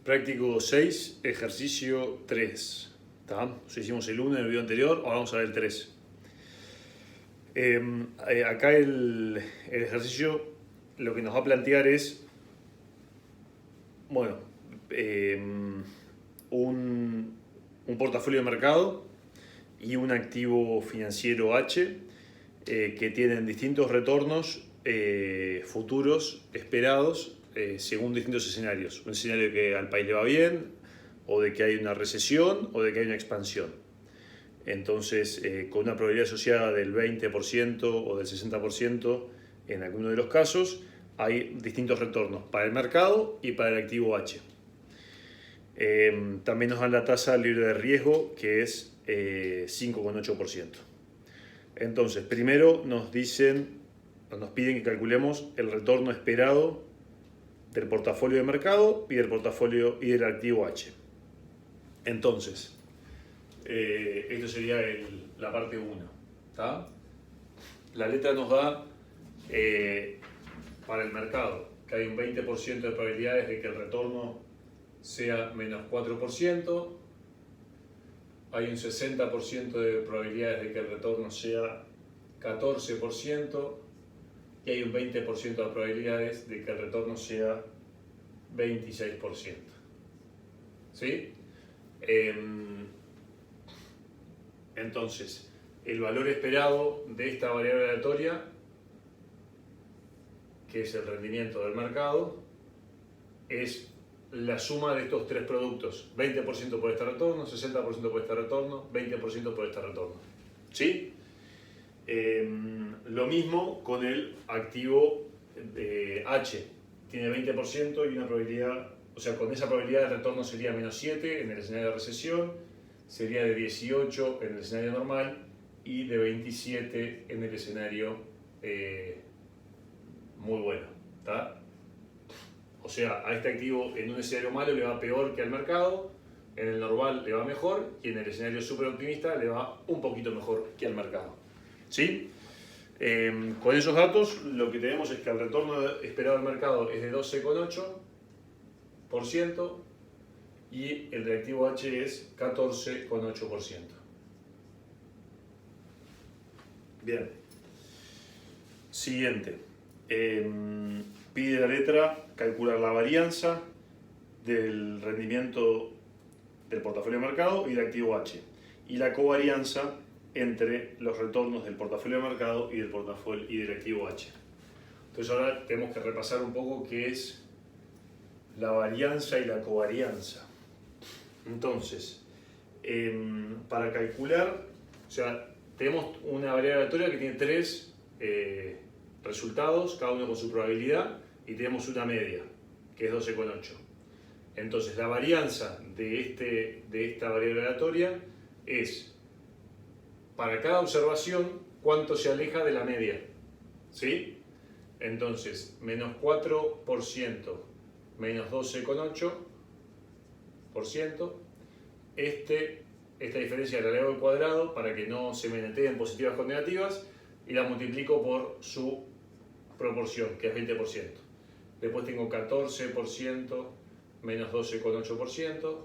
Práctico 6, ejercicio 3. ¿Tá? Hicimos el 1 en el video anterior, ahora vamos a ver el 3. Acá el ejercicio lo que nos va a plantear es, bueno, un portafolio de mercado y un activo financiero H que tienen distintos retornos futuros esperados según distintos escenarios. Un escenario que al país le va bien, o de que hay una recesión, o de que hay una expansión. Entonces, con una probabilidad asociada del 20% o del 60% en alguno de los casos, hay distintos retornos para el mercado y para el activo H. También nos dan la tasa libre de riesgo, que es 5,8%. Entonces, primero nos piden que calculemos el retorno esperado del portafolio de mercado y del portafolio y del activo H. Entonces, esto sería la parte 1. La letra nos da para el mercado que hay un 20% de probabilidades de que el retorno sea menos 4%, hay un 60% de probabilidades de que el retorno sea 14% y hay un 20% de probabilidades de que el retorno sea 26%. ¿Sí? Entonces, el valor esperado de esta variable aleatoria, que es el rendimiento del mercado, es la suma de estos tres productos: 20% por este retorno, 60% por este retorno, 20% por este retorno. ¿Sí? Lo mismo con el activo H. Tiene 20% y una probabilidad, o sea, con esa probabilidad de retorno sería menos 7 en el escenario de recesión, sería de 18 en el escenario normal y de 27 en el escenario muy bueno. ¿Tá? O sea, a este activo en un escenario malo le va peor que al mercado, en el normal le va mejor y en el escenario súper optimista le va un poquito mejor que al mercado. ¿Sí? Con esos datos lo que tenemos es que el retorno esperado del mercado es de 12,8% y el del activo H es 14,8%. Bien. Siguiente. Pide la letra calcular la varianza del rendimiento del portafolio de mercado y del activo H y la covarianza entre los retornos del portafolio de mercado y del activo H. Entonces ahora tenemos que repasar un poco qué es la varianza y la covarianza. Entonces, para calcular, o sea, tenemos una variable aleatoria que tiene tres resultados, cada uno con su probabilidad, y tenemos una media, que es 12,8. Entonces, la varianza de esta variable aleatoria es, para cada observación, cuánto se aleja de la media. ¿Sí? Entonces, menos 4%, menos 12,8%. Esta diferencia la elevo al cuadrado para que no se me neteen positivas con negativas y la multiplico por su proporción, que es 20%. Después tengo 14% menos 12,8%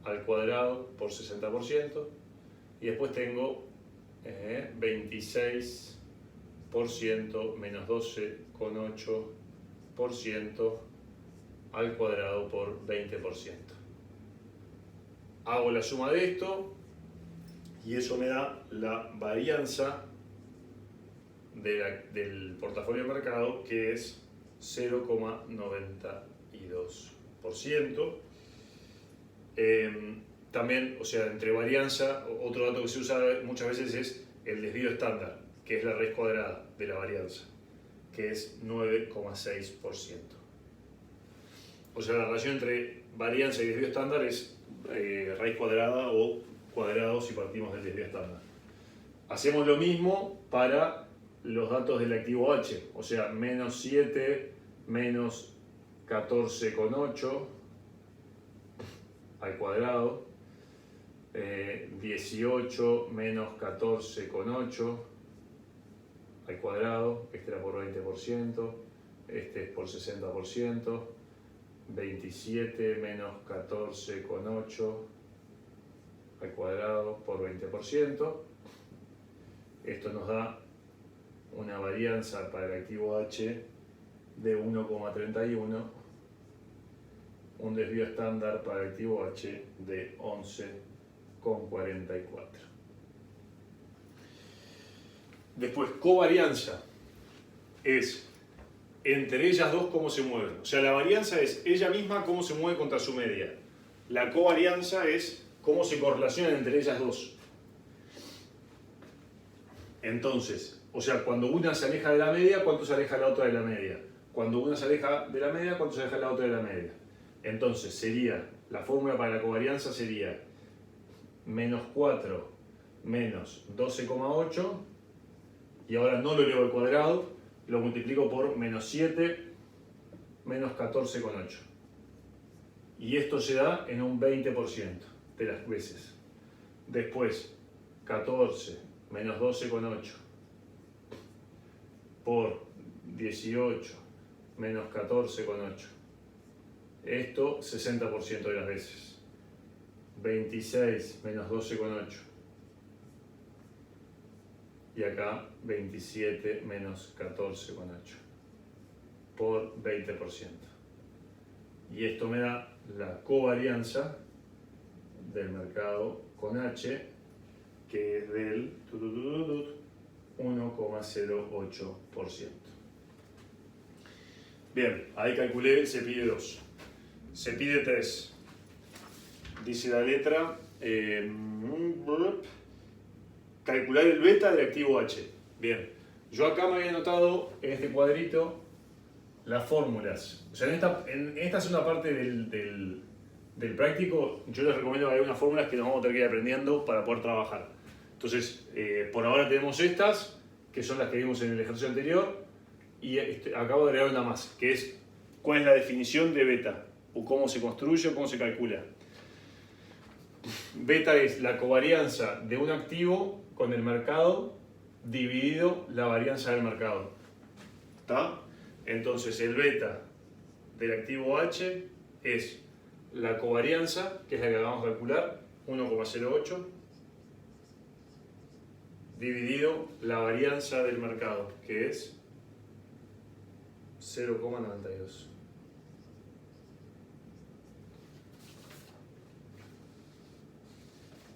al cuadrado por 60%. Y después tengo 26% menos 12,8% al cuadrado por 20%. Hago la suma de esto y eso me da la varianza del portafolio de mercado, que es 0,92%. También, o sea, entre varianza, otro dato que se usa muchas veces es el desvío estándar, que es la raíz cuadrada de la varianza, que es 9,6%. O sea, la relación entre varianza y desvío estándar es raíz cuadrada o cuadrado si partimos del desvío estándar. Hacemos lo mismo para los datos del activo H, o sea, menos 7 menos 14,8 al cuadrado, 18 menos 14,8 al cuadrado, este era por 20%, este es por 60%, 27 menos 14,8 al cuadrado por 20%. Esto nos da una varianza para el activo H de 1,31, un desvío estándar para el activo H de 11,44. Después, covarianza es entre ellas dos cómo se mueven. O sea, la varianza es ella misma cómo se mueve contra su media. La covarianza es cómo se correlacionan entre ellas dos. Entonces, o sea, cuando una se aleja de la media, ¿cuánto se aleja la otra de la media? Cuando una se aleja de la media, ¿cuánto se aleja la otra de la media? Entonces, sería, la fórmula para la covarianza sería menos 4 menos 12,8, y ahora no lo elevo al cuadrado, lo multiplico por menos 7 menos 14,8. Y esto se da en un 20% de las veces. Después, 14 menos 12,8 por 18 menos 14,8. Esto 60% de las veces. 26 menos 12,8. Y acá 27 menos 14,8 por 20%. Y esto me da la covarianza del mercado con H, que es del 1,08%. Bien, ahí calculé, se pide 2. Se pide 3. Dice la letra, calcular el beta del activo H. Bien, yo acá me había anotado en este cuadrito las fórmulas. O sea, en esta segunda parte del práctico, yo les recomiendo que haya unas fórmulas que nos vamos a tener que ir aprendiendo para poder trabajar. Entonces, por ahora tenemos estas, que son las que vimos en el ejercicio anterior, y acabo de agregar una más, que es cuál es la definición de beta, o cómo se construye o cómo se calcula. Beta es la covarianza de un activo con el mercado dividido la varianza del mercado. ¿Está? Entonces el beta del activo H es la covarianza, que es la que acabamos de calcular, 1,08, dividido la varianza del mercado, que es 0,92.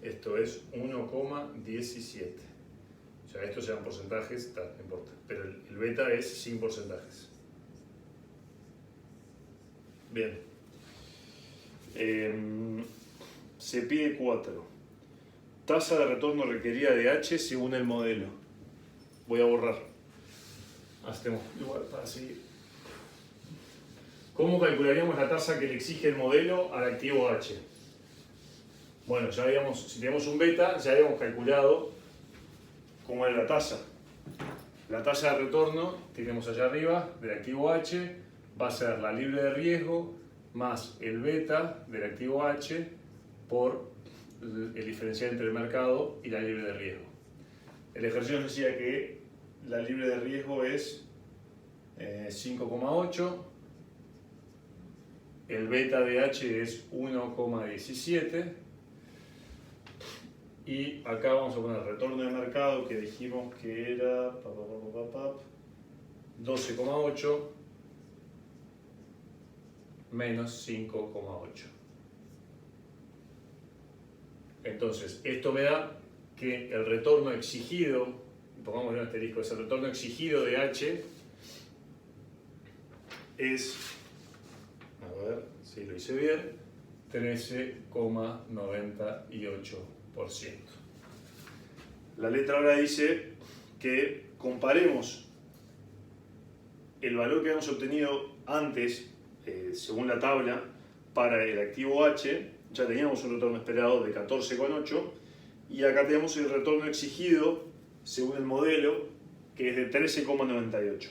Esto es 1,17. O sea, estos sean porcentajes, no importa. Pero el beta es sin porcentajes. Bien. Se pide 4. Tasa de retorno requerida de H según el modelo. Voy a borrar. Hacemos lugar para seguir. ¿Cómo calcularíamos la tasa que le exige el modelo al activo H? Bueno, ya habíamos, si tenemos un beta, ya habíamos calculado cómo era la tasa. La tasa de retorno, tenemos allá arriba, del activo H, va a ser la libre de riesgo más el beta del activo H por el diferencial entre el mercado y la libre de riesgo. El ejercicio nos decía que la libre de riesgo es 5,8, el beta de H es 1,17, y acá vamos a poner el retorno de mercado, que dijimos que era 12,8 menos 5,8. Entonces, esto me da que el retorno exigido, pongamos un asterisco, ese retorno exigido de H es, a ver si lo hice bien, 13,98%. La letra ahora dice que comparemos el valor que habíamos obtenido antes, según la tabla, para el activo H. Ya teníamos un retorno esperado de 14,8 y acá tenemos el retorno exigido según el modelo, que es de 13,98.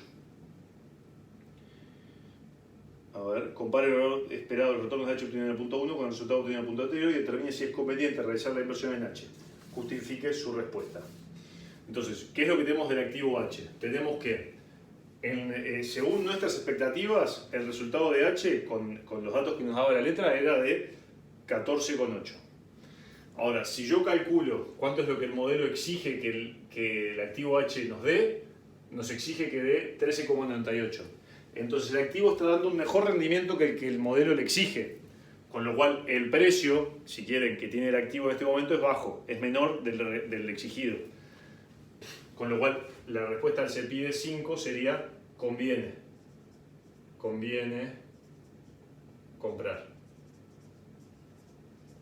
A ver, compare el valor esperado del retorno de H obtenido en el punto 1 con el resultado obtenido en el punto anterior y determine si es conveniente realizar la inversión en H. Justifique su respuesta. Entonces, ¿qué es lo que tenemos del activo H? Tenemos que según nuestras expectativas, el resultado de H, con los datos que nos daba la letra, era de 14,8. Ahora, si yo calculo cuánto es lo que el modelo exige que el activo H nos dé, nos exige que dé 13,98. Entonces el activo está dando un mejor rendimiento que el que el modelo le exige. Con lo cual el precio, si quieren, que tiene el activo en este momento es bajo, es menor del exigido. Con lo cual la respuesta al CPI de 5 sería conviene. Conviene comprar.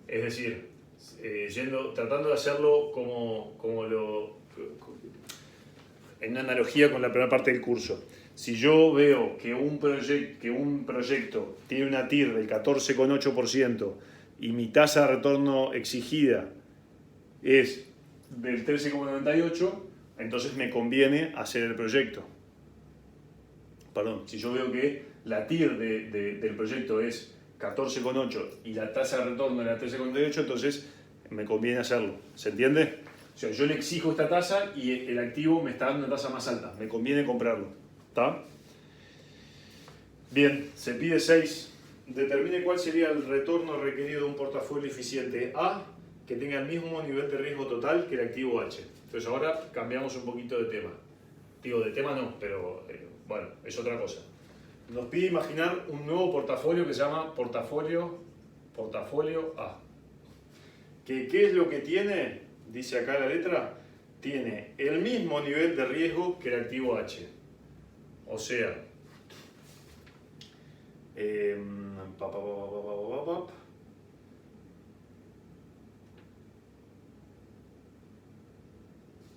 Es decir, tratando de hacerlo en una analogía con la primera parte del curso. Si yo veo que un proyecto tiene una TIR del 14,8% y mi tasa de retorno exigida es del 13,98%, entonces me conviene hacer el proyecto. Perdón, si yo veo que la TIR del proyecto es 14,8 y la tasa de retorno era 13,98, entonces me conviene hacerlo. ¿Se entiende? O sea, yo le exijo esta tasa y el activo me está dando una tasa más alta. Me conviene comprarlo. ¿Está? Bien, se pide 6. Determine cuál sería el retorno requerido de un portafolio eficiente A que tenga el mismo nivel de riesgo total que el activo H. Entonces ahora cambiamos un poquito de tema. Digo, de tema no, pero bueno, es otra cosa. Nos pide imaginar un nuevo portafolio que se llama portafolio A. ¿Qué es lo que tiene? Dice acá la letra. Tiene el mismo nivel de riesgo que el activo H. O sea,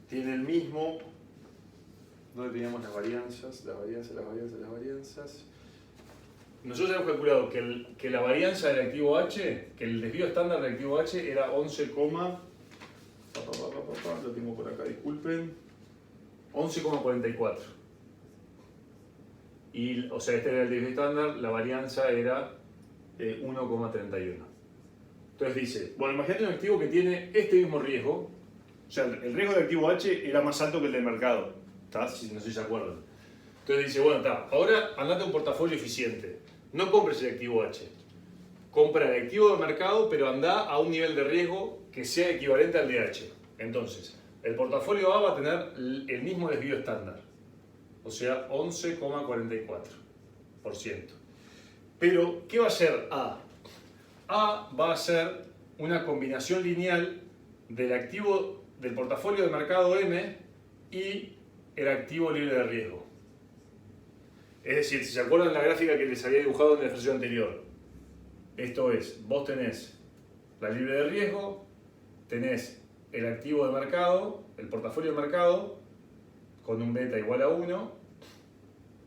tiene el mismo. ¿Dónde teníamos las varianzas? Nosotros hemos calculado que la varianza del activo H, que el desvío estándar del activo H era 11, lo tengo por acá, disculpen, 11,44. Y, o sea, este era el desvío estándar, la varianza era 1,31. Entonces dice, bueno, imagínate un activo que tiene este mismo riesgo, o sea, el riesgo del activo H era más alto que el del mercado, ¿está? No sé si se acuerdan. Entonces dice, bueno, está, ahora andate a un portafolio eficiente, no compres el activo H, compra el activo del mercado, pero anda a un nivel de riesgo que sea equivalente al de H. Entonces, el portafolio A va a tener el mismo desvío estándar, o sea, 11,44%. Pero, ¿qué va a hacer A? A va a ser una combinación lineal del activo del portafolio de mercado M y el activo libre de riesgo. Es decir, si se acuerdan la gráfica que les había dibujado en el ejercicio anterior, esto es, vos tenés la libre de riesgo, tenés el activo de mercado, el portafolio de mercado, con un beta igual a 1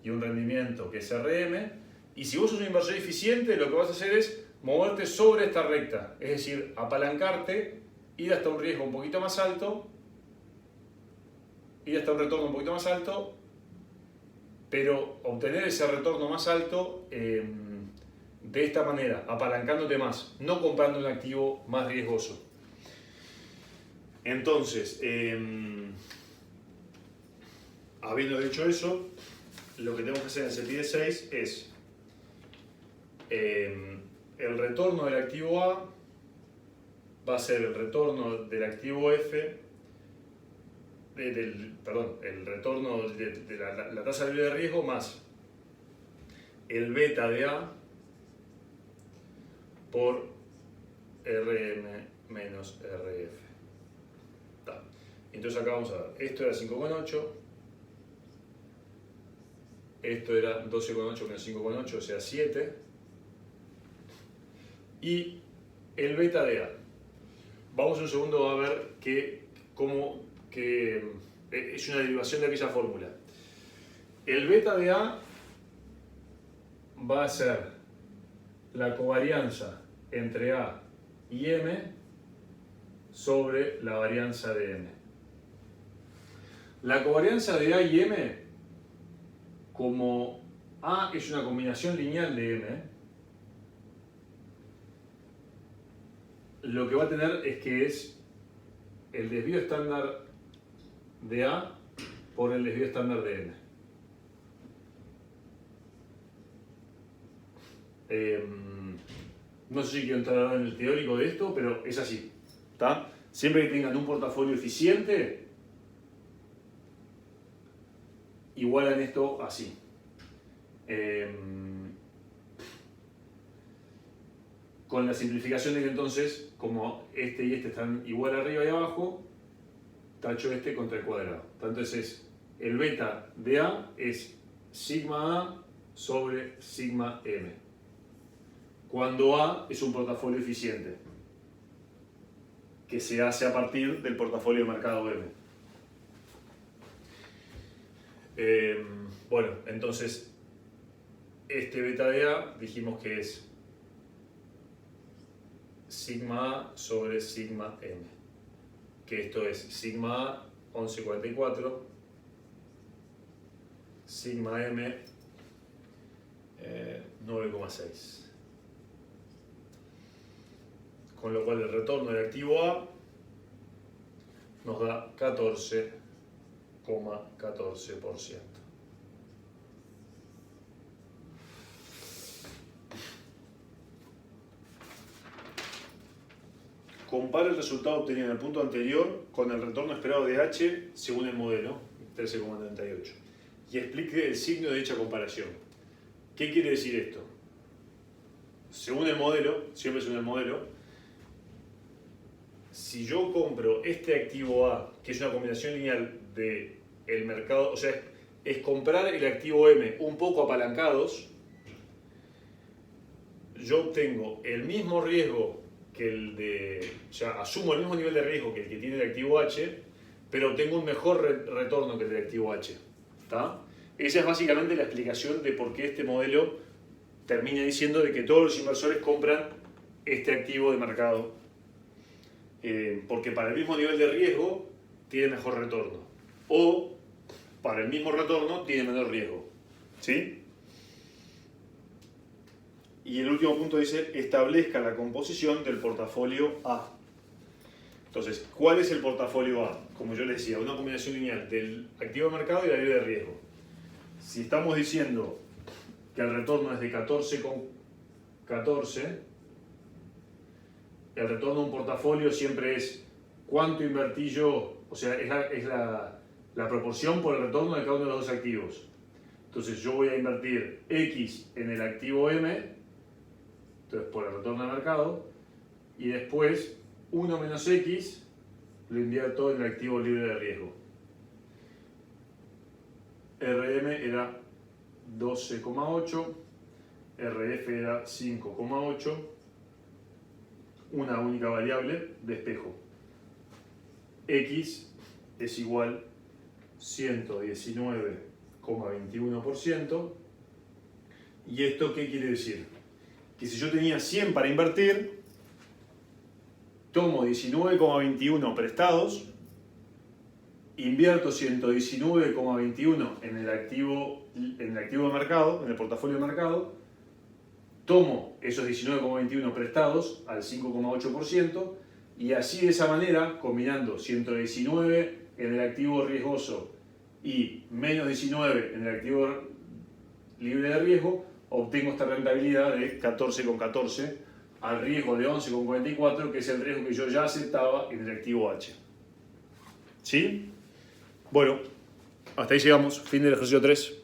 y un rendimiento que es RM, y si vos sos un inversor eficiente, lo que vas a hacer es moverte sobre esta recta, es decir, apalancarte, ir hasta un riesgo un poquito más alto, ir hasta un retorno un poquito más alto, pero obtener ese retorno más alto de esta manera, apalancándote más, no comprando un activo más riesgoso. Entonces, habiendo dicho eso, lo que tenemos que hacer en el CPI de 6 es el retorno del activo A va a ser el retorno del activo F, el retorno de la tasa libre de riesgo más el beta de A por RM menos RF. Entonces acá vamos a ver, esto era 5,8, esto era 12,8 menos 5,8, o sea 7, y el beta de A. Vamos un segundo a ver que es una derivación de aquella fórmula. El beta de A va a ser la covarianza entre A y M sobre la varianza de M. La covarianza de A y M, como A es una combinación lineal de M, lo que va a tener es que es el desvío estándar de A por el desvío estándar de M. No sé si quiero entrar ahora en el teórico de esto, pero es así. ¿Está? Siempre que tengan un portafolio eficiente, igualan esto así. Con la simplificación de que entonces, como este y este están igual arriba y abajo, tacho este contra el cuadrado. Entonces el beta de A es sigma A sobre sigma M. Cuando A es un portafolio eficiente, que se hace a partir del portafolio de mercado M. Bueno, entonces este beta de A dijimos que es sigma A sobre sigma M, que esto es sigma A 1144, sigma M 9,6. Con lo cual el retorno del activo A nos da 14,14%. Compara el resultado obtenido en el punto anterior con el retorno esperado de H según el modelo, 13,38, y explique el signo de dicha comparación. ¿Qué quiere decir esto? Según el modelo, siempre según el modelo, si yo compro este activo A, que es una combinación lineal del mercado, o sea, es comprar el activo M un poco apalancados, yo obtengo el mismo riesgo que el de, o sea, asumo el mismo nivel de riesgo que el que tiene el activo H, pero obtengo un mejor retorno que el del activo H. ¿Está? Esa es básicamente la explicación de por qué este modelo termina diciendo de que todos los inversores compran este activo de mercado. Porque para el mismo nivel de riesgo tiene mejor retorno. O para el mismo retorno tiene menor riesgo. ¿Sí? Y el último punto dice, establezca la composición del portafolio A. Entonces, ¿cuál es el portafolio A? Como yo les decía, una combinación lineal del activo de mercado y la libre de riesgo. Si estamos diciendo que el retorno es de 14,14, el retorno de un portafolio siempre es cuánto invertí yo, o sea, es la proporción por el retorno de cada uno de los dos activos. Entonces yo voy a invertir X en el activo M, entonces por el retorno de mercado, y después 1 menos X lo invierto en el activo libre de riesgo. RM era 12,8, RF era 5,8, una única variable de espejo. X es igual 119,21%. ¿Y esto qué quiere decir? Que si yo tenía 100 para invertir, tomo 19,21 prestados, invierto 119,21 en el activo de mercado, en el portafolio de mercado, tomo esos 19,21 prestados al 5,8% y así de esa manera, combinando 119 en el activo riesgoso y menos 19 en el activo libre de riesgo, obtengo esta rentabilidad de 14,14 al riesgo de 11,44, que es el riesgo que yo ya aceptaba en el activo H. ¿Sí? Bueno, hasta ahí llegamos. Fin del ejercicio 3.